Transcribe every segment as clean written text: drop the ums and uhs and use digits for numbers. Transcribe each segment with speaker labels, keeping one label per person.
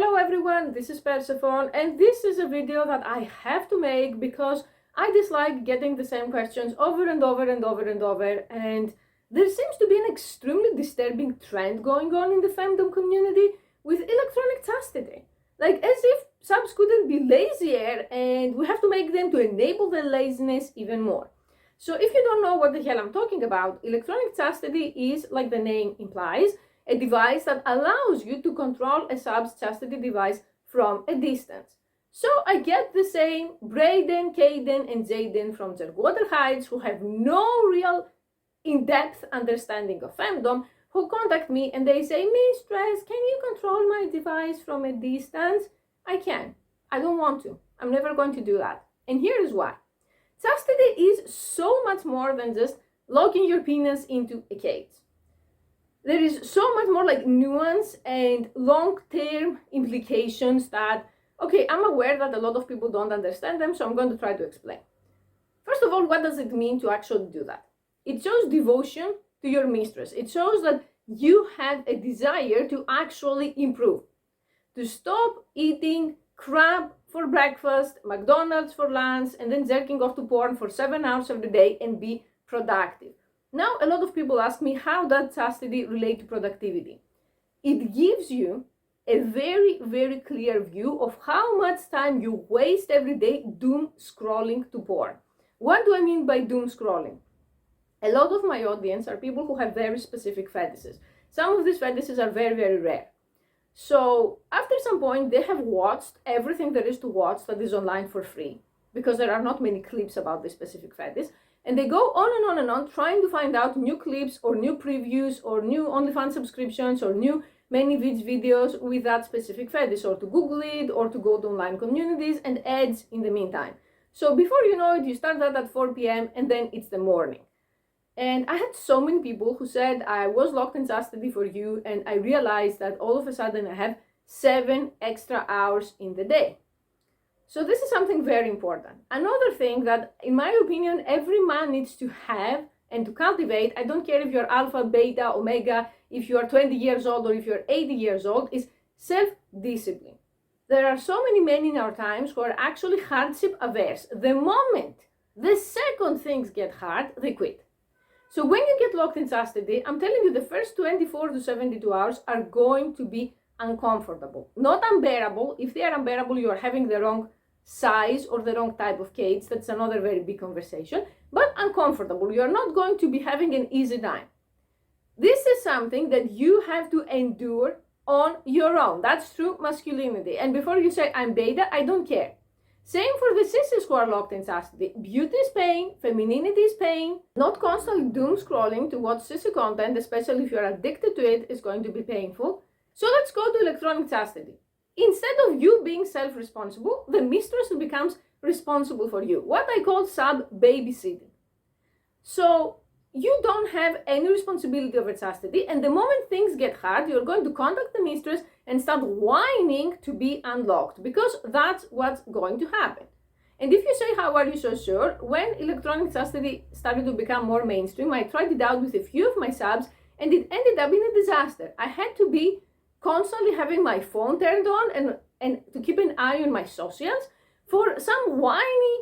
Speaker 1: Hello everyone, this is Persephone, and this is a video that I have to make because I dislike getting the same questions over and over and over and over, and there seems to be an extremely disturbing trend going on in the femdom community with electronic chastity. Like as if subs couldn't be lazier and we have to make them to enable their laziness even more. So if you don't know what the hell I'm talking about, electronic chastity is, like the name implies, a device that allows you to control a sub's chastity device from a distance. So I get the same Braden, Caden, and Jaden from Jerkwater Heights who have no real in-depth understanding of femdom who contact me and they say, "Mistress, can you control my device from a distance?" I can. I don't want to. I'm never going to do that. And here is why. Chastity is so much more than just locking your penis into a cage. There is so much more like nuance and long-term implications that, okay, I'm aware that a lot of people don't understand them, so I'm going to try to explain. First of all, what does it mean to actually do that? It shows devotion to your mistress. It shows that you have a desire to actually improve, to stop eating crap for breakfast, McDonald's for lunch, and then jerking off to porn for 7 hours every day and be productive. Now, a lot of people ask me, how does chastity relate to productivity? It gives you a very, very clear view of how much time you waste every day doom scrolling to porn. What do I mean by doom scrolling? A lot of my audience are people who have very specific fetishes. Some of these fetishes are very, very rare. So after some point, they have watched everything there is to watch that is online for free, because there are not many clips about this specific fetish. And they go on and on and on trying to find out new clips or new previews or new OnlyFans subscriptions or new ManyVids videos with that specific fetish, or to Google it or to go to online communities and ads in the meantime. So before you know it, you start that at 4 p.m. and then it's the morning. And I had so many people who said, I was locked in chastity for you and I realized that all of a sudden I have 7 extra hours in the day. So this is something very important. Another thing that, in my opinion, every man needs to have and to cultivate, I don't care if you're alpha, beta, omega, if you are 20 years old or if you're 80 years old, is self-discipline. There are so many men in our times who are actually hardship averse. The second things get hard, they quit. So when you get locked in chastity, I'm telling you, the first 24 to 72 hours are going to be uncomfortable. Not unbearable. If they are unbearable, you are having the wrong size or the wrong type of cage. That's another very big conversation. But uncomfortable. You are not going to be having an easy time. This is something that you have to endure on your own. That's true masculinity. And before you say, I'm beta, I don't care. Same for the sissies who are locked in chastity. Beauty is pain, femininity is pain. Not constantly doom scrolling to watch sissy content, especially if you're addicted to it, is going to be painful. So let's go to electronic chastity. Instead of you being self-responsible, the mistress becomes responsible for you. What I call sub-babysitting. So you don't have any responsibility over chastity, and the moment things get hard, you're going to contact the mistress and start whining to be unlocked, because that's what's going to happen. And if you say, how are you so sure? When electronic chastity started to become more mainstream, I tried it out with a few of my subs, and it ended up in a disaster. I had to be constantly having my phone turned on and to keep an eye on my socials for some whiny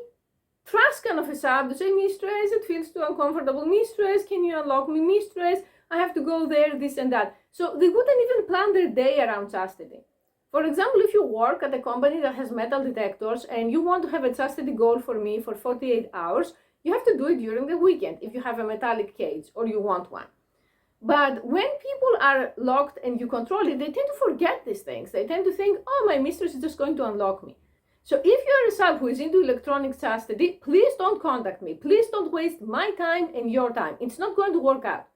Speaker 1: Trascan of a sub to say, "Mistress, it feels too uncomfortable. Mistress, can you unlock me? Mistress, I have to go there, this and that." So they wouldn't even plan their day around chastity. For example, if you work at a company that has metal detectors and you want to have a chastity goal for me for 48 hours, you have to do it during the weekend if you have a metallic cage or you want one. But when people are locked and you control it, they tend to forget these things. They tend to think, oh, my mistress is just going to unlock me. So if you're a sub who is into electronic chastity, please don't contact me. Please don't waste my time and your time. It's not going to work out.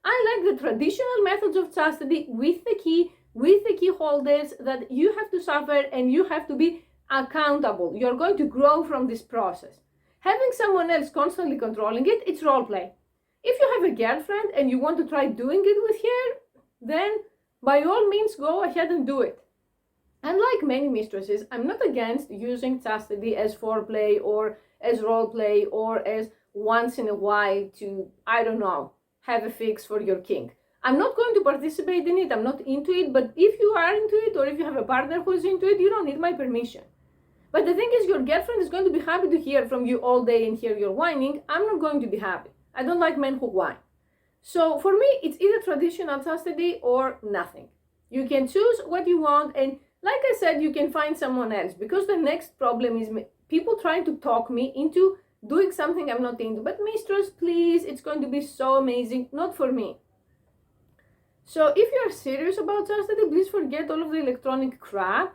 Speaker 1: I like the traditional methods of chastity with the key holders, that you have to suffer and you have to be accountable. You're going to grow from this process. Having someone else constantly controlling it, it's role play. If you have a girlfriend and you want to try doing it with her, then by all means go ahead and do it. Unlike many mistresses, I'm not against using chastity as foreplay or as role play or as once in a while to, I don't know, have a fix for your kink. I'm not going to participate in it, I'm not into it, but if you are into it, or if you have a partner who is into it, you don't need my permission. But the thing is, your girlfriend is going to be happy to hear from you all day and hear your whining. I'm not going to be happy. I don't like men who whine. So for me, it's either traditional chastity or nothing. You can choose what you want, and like I said, you can find someone else, because the next problem is people trying to talk me into doing something I'm not into. But mistress, please, it's going to be so amazing. Not for me. So if you're serious about chastity, please forget all of the electronic crap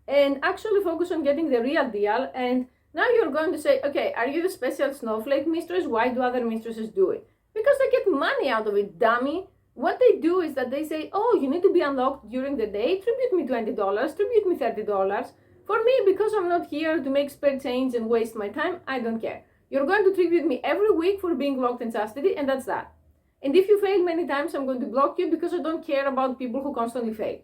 Speaker 1: and actually focus on getting the real deal. And now you're going to say, okay, are you the special snowflake mistress? Why do other mistresses do it? Because they get money out of it, dummy. What they do is that they say, oh, you need to be unlocked during the day, tribute me $20, tribute me $30. For me, because I'm not here to make spare change and waste my time, I don't care. You're going to tribute me every week for being locked in chastity, and that's that. And if you fail many times, I'm going to block you, because I don't care about people who constantly fail.